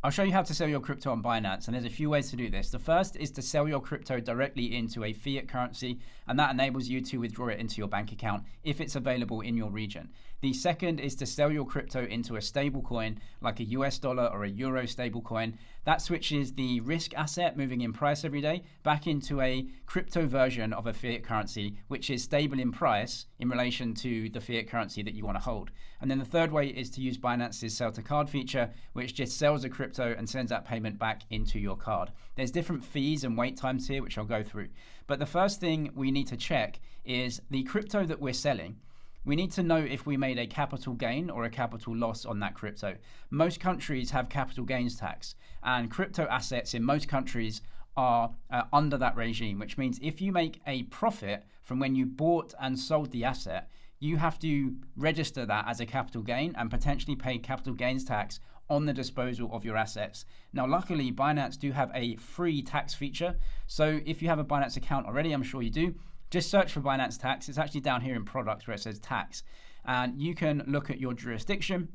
I'll show you how to sell your crypto on Binance, and there's a few ways to do this. The first is to sell your crypto directly into a fiat currency, and that enables you to withdraw it into your bank account if it's available in your region. The second is to sell your crypto into a stable coin, like a US dollar or a euro stable coin. That switches the risk asset moving in price every day back into a crypto version of a fiat currency, which is stable in price in relation to the fiat currency that you want to hold. And then the third way is to use Binance's sell to card feature, which just sells a crypto and sends that payment back into your card. There's different fees and wait times here, which I'll go through. But the first thing we need to check is the crypto that we're selling. We need to know if we made a capital gain or a capital loss on that crypto. Most countries have capital gains tax, and crypto assets in most countries are under that regime, which means if you make a profit from when you bought and sold the asset, you have to register that as a capital gain and potentially pay capital gains tax on the disposal of your assets. Now, luckily, Binance do have a free tax feature. So if you have a Binance account already, I'm sure you do, just search for Binance tax. It's actually down here in products where it says tax. And you can look at your jurisdiction.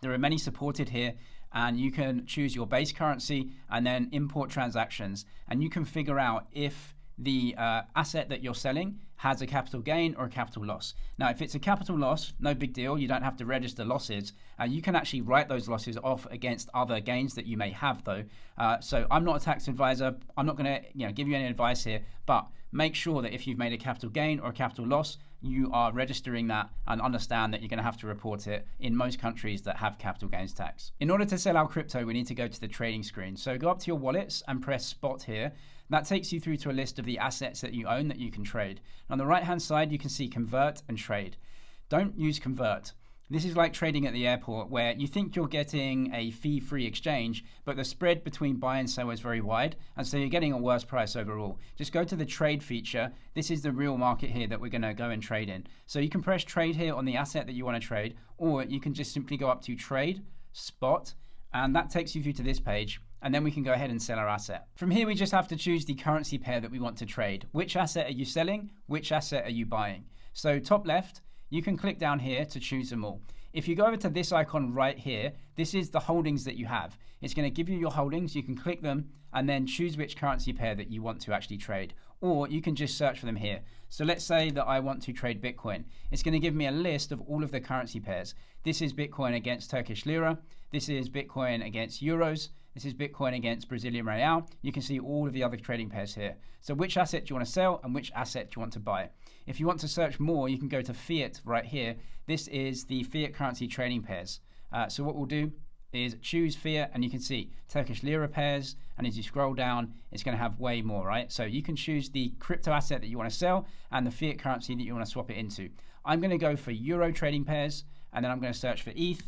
There are many supported here. And you can choose your base currency and then import transactions. And you can figure out if the asset that you're selling has a capital gain or a capital loss. Now, if it's a capital loss, no big deal. You don't have to register losses. You can actually write those losses off against other gains that you may have, though. So I'm not a tax advisor. I'm not going to give you any advice here, but make sure that if you've made a capital gain or a capital loss, you are registering that and understand that you're going to have to report it in most countries that have capital gains tax. In order to sell our crypto, we need to go to the trading screen. So go up to your wallets and press spot here. That takes you through to a list of the assets that you own that you can trade. On the right hand side, you can see convert and trade. Don't use convert. This is like trading at the airport where you think you're getting a fee-free exchange, but the spread between buy and sell is very wide, and so you're getting a worse price overall. Just go to the trade feature. This is the real market here that we're going to go and trade in. So you can press trade here on the asset that you want to trade, or you can just simply go up to trade, spot, and that takes you through to this page. And then we can go ahead and sell our asset. From here, we just have to choose the currency pair that we want to trade. Which asset are you selling? Which asset are you buying? So top left, you can click down here to choose them all. If you go over to this icon right here, this is the holdings that you have. It's going to give you your holdings. You can click them and then choose which currency pair that you want to actually trade. Or you can just search for them here. So let's say that I want to trade Bitcoin. It's going to give me a list of all of the currency pairs. This is Bitcoin against Turkish lira. This is Bitcoin against euros. This is Bitcoin against Brazilian real. You can see all of the other trading pairs here. So which asset do you want to sell and which asset do you want to buy? If you want to search more, you can go to fiat right here. This is the fiat currency trading pairs. So what we'll do is choose fiat, and you can see Turkish lira pairs. And as you scroll down, it's going to have way more, right? So you can choose the crypto asset that you want to sell and the fiat currency that you want to swap it into. I'm going to go for euro trading pairs, and then I'm going to search for ETH.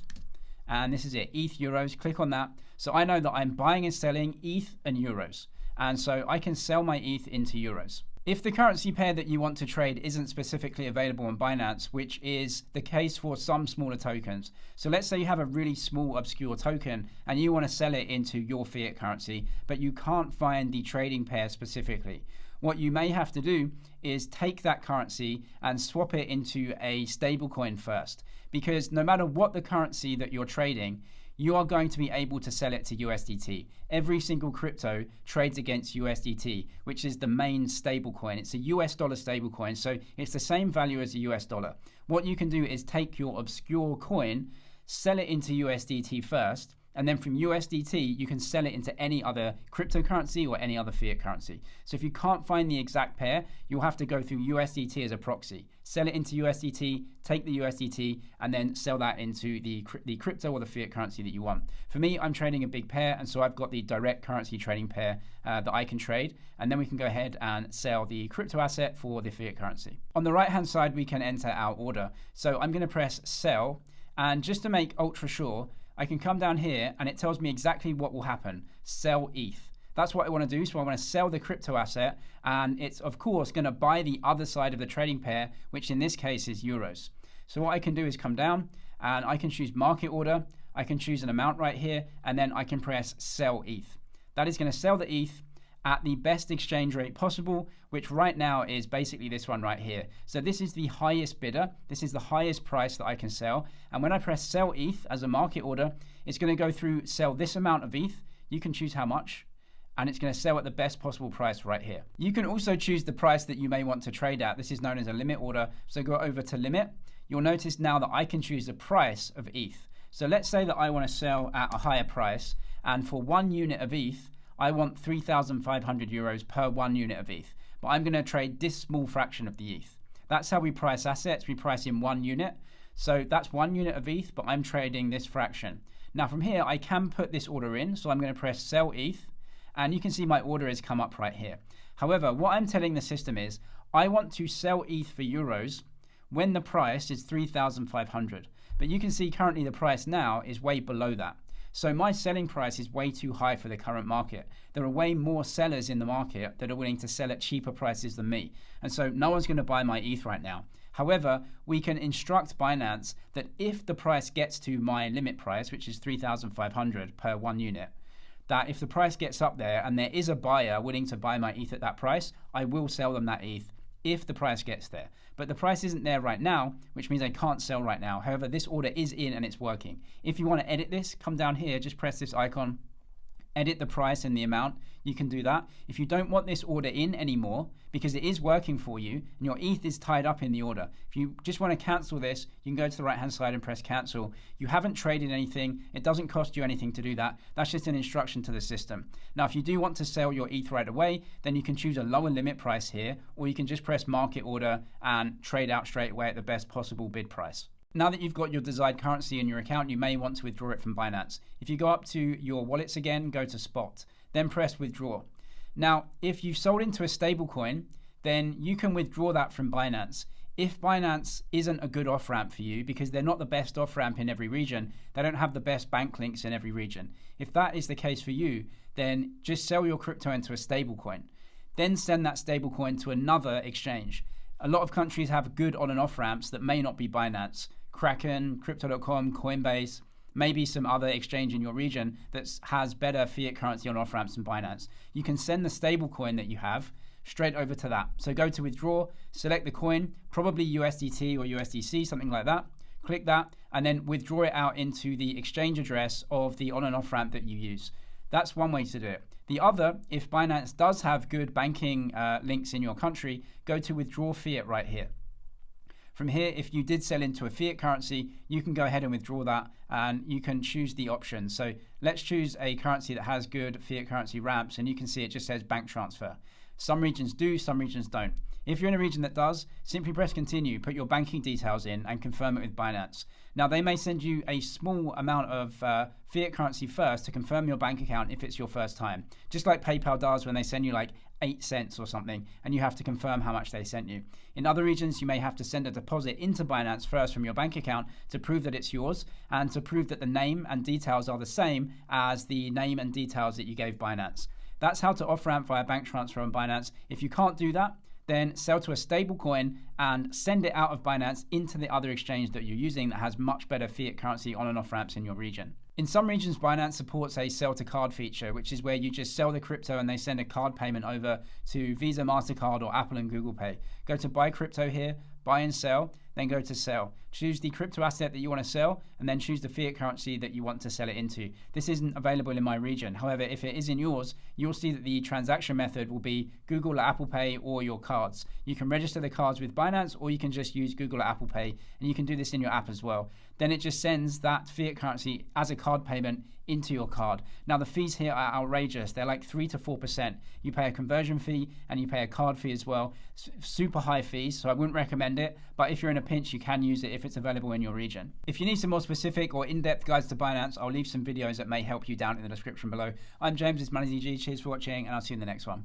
And this is it, ETH euros. Click on that. So I know that I'm buying and selling ETH and euros. And so I can sell my ETH into euros. If the currency pair that you want to trade isn't specifically available on Binance, which is the case for some smaller tokens. So let's say you have a really small obscure token and you want to sell it into your fiat currency, but you can't find the trading pair specifically. What you may have to do is take that currency and swap it into a stable coin first, because no matter what the currency that you're trading, you are going to be able to sell it to USDT. Every single crypto trades against USDT, which is the main stable coin. It's a US dollar stable coin, so it's the same value as a US dollar. What you can do is take your obscure coin, sell it into USDT first, and then from USDT, you can sell it into any other cryptocurrency or any other fiat currency. So if you can't find the exact pair, you'll have to go through USDT as a proxy. Sell it into USDT, take the USDT, and then sell that into the crypto or the fiat currency that you want. For me, I'm trading a big pair, and so I've got the direct currency trading pair that I can trade, and then we can go ahead and sell the crypto asset for the fiat currency. On the right-hand side, we can enter our order. So I'm going to press sell, and just to make ultra sure, I can come down here and it tells me exactly what will happen. Sell ETH. That's what I want to do. So I want to sell the crypto asset, and it's of course going to buy the other side of the trading pair, which in this case is euros. So what I can do is come down and I can choose market order. I can choose an amount right here, and then I can press sell ETH. That is going to sell the ETH, at the best exchange rate possible, which right now is basically this one right here. So this is the highest bidder. This is the highest price that I can sell. And when I press sell ETH as a market order, it's going to go through sell this amount of ETH. You can choose how much, and it's going to sell at the best possible price right here. You can also choose the price that you may want to trade at. This is known as a limit order. So go over to limit. You'll notice now that I can choose the price of ETH. So let's say that I want to sell at a higher price, and for 1 unit of ETH, I want 3,500 euros per 1 unit of ETH. But I'm going to trade this small fraction of the ETH. That's how we price assets. We price in 1 unit. So that's 1 unit of ETH, but I'm trading this fraction. Now from here, I can put this order in. So I'm going to press sell ETH, and you can see my order has come up right here. However, what I'm telling the system is I want to sell ETH for euros when the price is 3,500. But you can see currently the price now is way below that. So my selling price is way too high for the current market. There are way more sellers in the market that are willing to sell at cheaper prices than me. And so no one's going to buy my ETH right now. However, we can instruct Binance that if the price gets to my limit price, which is 3,500 per 1 unit, that if the price gets up there and there is a buyer willing to buy my ETH at that price, I will sell them that ETH if the price gets there. But the price isn't there right now, which means I can't sell right now. However, this order is in and it's working. If you want to edit this, come down here, just press this icon, edit the price and the amount. You can do that. If you don't want this order in anymore, because it is working for you and your ETH is tied up in the order, if you just want to cancel this, you can go to the right hand side and press cancel. You haven't traded anything. It doesn't cost you anything to do that. That's just an instruction to the system. Now, if you do want to sell your ETH right away, then you can choose a lower limit price here, or you can just press market order and trade out straight away at the best possible bid price. Now that you've got your desired currency in your account, you may want to withdraw it from Binance. If you go up to your wallets again, go to spot, then press withdraw. Now, if you've sold into a stable coin, then you can withdraw that from Binance. If Binance isn't a good off-ramp for you, because they're not the best off-ramp in every region, they don't have the best bank links in every region. If that is the case for you, then just sell your crypto into a stable coin. Then send that stable coin to another exchange. A lot of countries have good on and off ramps that may not be Binance. Kraken, Crypto.com, Coinbase, maybe some other exchange in your region that has better fiat currency on off ramps than Binance. You can send the stable coin that you have straight over to that. So go to withdraw, select the coin, probably USDT or USDC, something like that. Click that and then withdraw it out into the exchange address of the on and off ramp that you use. That's one way to do it. The other, if Binance does have good banking links in your country, go to withdraw fiat right here. From here, if you did sell into a fiat currency, you can go ahead and withdraw that and you can choose the option. So let's choose a currency that has good fiat currency ramps, and you can see it just says bank transfer. Some regions do, some regions don't. If you're in a region that does, simply press continue, put your banking details in and confirm it with Binance. Now they may send you a small amount of fiat currency first to confirm your bank account if it's your first time. Just like PayPal does when they send you like 8 cents or something and you have to confirm how much they sent you. In other regions, you may have to send a deposit into Binance first from your bank account to prove that it's yours and to prove that the name and details are the same as the name and details that you gave Binance. That's how to off-ramp via bank transfer on Binance. If you can't do that, then sell to a stable coin and send it out of Binance into the other exchange that you're using that has much better fiat currency on and off ramps in your region. In some regions, Binance supports a sell to card feature, which is where you just sell the crypto and they send a card payment over to Visa, MasterCard, or Apple and Google Pay. Go to buy crypto here, buy and sell, then go to sell. Choose the crypto asset that you want to sell, and then choose the fiat currency that you want to sell it into. This isn't available in my region. However, if it is in yours, you'll see that the transaction method will be Google or Apple Pay or your cards. You can register the cards with Binance, or you can just use Google or Apple Pay, and you can do this in your app as well. Then it just sends that fiat currency as a card payment into your card. Now the fees here are outrageous. They're like 3 to 4%. You pay a conversion fee and you pay a card fee as well. Super high fees, so I wouldn't recommend it. But if you're in a pinch, you can use it if it's available in your region. If you need some more specific or in-depth guides to Binance, I'll leave some videos that may help you down in the description below. I'm James, it's MoneyZG. Cheers for watching, and I'll see you in the next one.